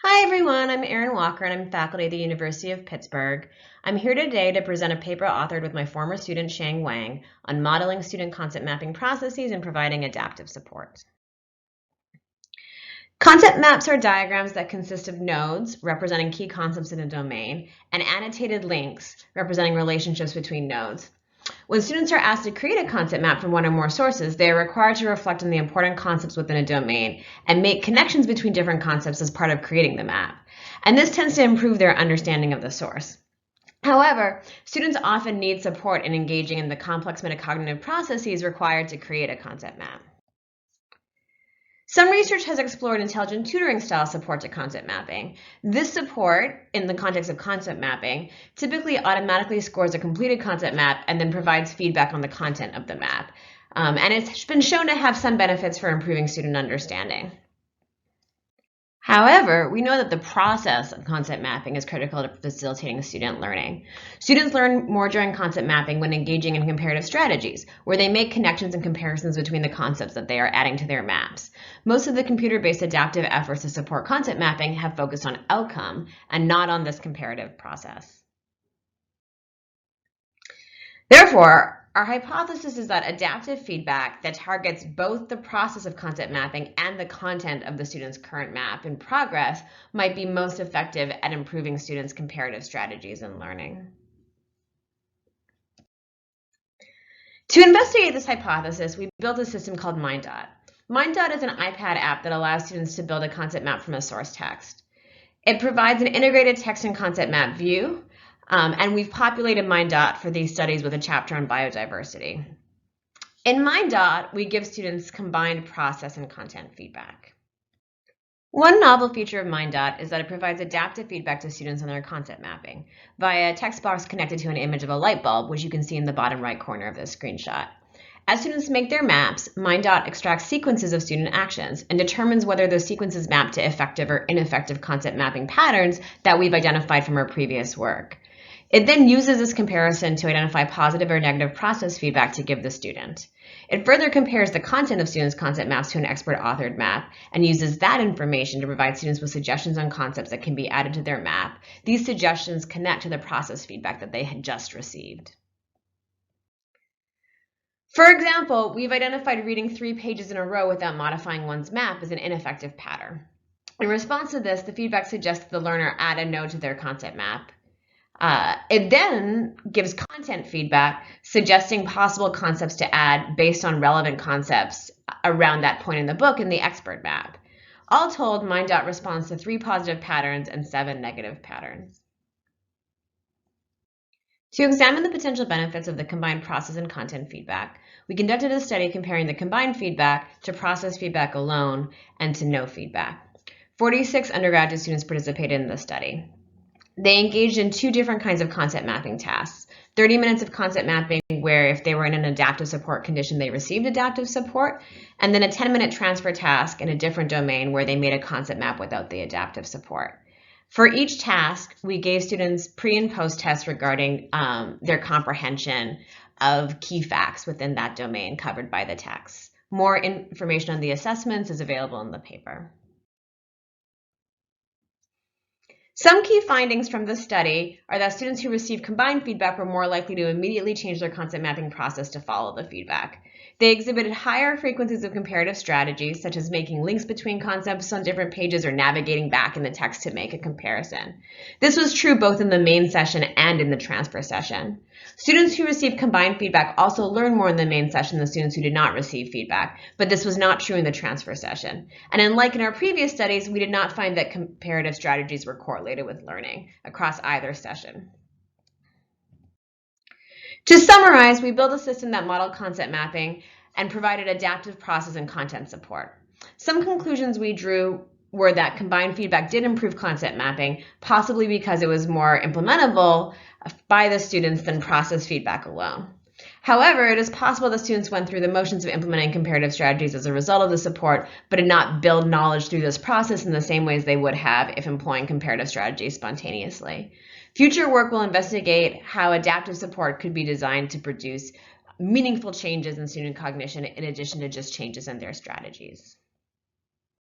Hi everyone, I'm Erin Walker and I'm faculty at the University of Pittsburgh. I'm here today to present a paper authored with my former student Shang Wang on modeling student concept mapping processes and providing adaptive support. Concept maps are diagrams that consist of nodes representing key concepts in a domain and annotated links representing relationships between nodes. When students are asked to create a concept map from one or more sources, they are required to reflect on the important concepts within a domain and make connections between different concepts as part of creating the map. And this tends to improve their understanding of the source. However, students often need support in engaging in the complex metacognitive processes required to create a concept map. Some research has explored intelligent tutoring style support to concept mapping. This support, in the context of concept mapping, typically automatically scores a completed concept map and then provides feedback on the content of the map. And it's been shown to have some benefits for improving student understanding. However, we know that the process of concept mapping is critical to facilitating student learning. Students learn more during concept mapping when engaging in comparative strategies, where they make connections and comparisons between the concepts that they are adding to their maps. Most of the computer-based adaptive efforts to support concept mapping have focused on outcome and not on this comparative process. Therefore, our hypothesis is that adaptive feedback that targets both the process of concept mapping and the content of the student's current map in progress might be most effective at improving students' comparative strategies in learning. To investigate this hypothesis, we built a system called MindDot. MindDot is an iPad app that allows students to build a concept map from a source text. It provides an integrated text and concept map view, and we've populated MindDot for these studies with a chapter on biodiversity. In MindDot, we give students combined process and content feedback. One novel feature of MindDot is that it provides adaptive feedback to students on their concept mapping via a text box connected to an image of a light bulb, which you can see in the bottom right corner of this screenshot. As students make their maps, MindDot extracts sequences of student actions and determines whether those sequences map to effective or ineffective concept mapping patterns that we've identified from our previous work. It then uses this comparison to identify positive or negative process feedback to give the student. It further compares the content of students' concept maps to an expert-authored map and uses that information to provide students with suggestions on concepts that can be added to their map. These suggestions connect to the process feedback that they had just received. For example, we've identified reading 3 pages in a row without modifying one's map as an ineffective pattern. In response to this, the feedback suggests that the learner add a node to their concept map. It then gives content feedback, suggesting possible concepts to add based on relevant concepts around that point in the book in the expert map. All told, MindDot responds to 3 positive patterns and 7 negative patterns. To examine the potential benefits of the combined process and content feedback, we conducted a study comparing the combined feedback to process feedback alone and to no feedback. 46 undergraduate students participated in the study. They engaged in 2 different kinds of concept mapping tasks. 30 minutes of concept mapping where if they were in an adaptive support condition, they received adaptive support, and then a 10-minute transfer task in a different domain where they made a concept map without the adaptive support. For each task, we gave students pre and post tests regarding their comprehension of key facts within that domain covered by the text. More information on the assessments is available in the paper. Some key findings from this study are that students who received combined feedback were more likely to immediately change their concept mapping process to follow the feedback. They exhibited higher frequencies of comparative strategies, such as making links between concepts on different pages or navigating back in the text to make a comparison. This was true both in the main session and in the transfer session. Students who received combined feedback also learned more in the main session than students who did not receive feedback, but this was not true in the transfer session. And unlike in our previous studies, we did not find that comparative strategies were correlated with learning across either session. To summarize, we built a system that modeled concept mapping and provided adaptive process and content support. Some conclusions we drew were that combined feedback did improve concept mapping, possibly because it was more implementable by the students than process feedback alone. However, it is possible that students went through the motions of implementing comparative strategies as a result of the support, but did not build knowledge through this process in the same ways they would have if employing comparative strategies spontaneously. Future work will investigate how adaptive support could be designed to produce meaningful changes in student cognition in addition to just changes in their strategies.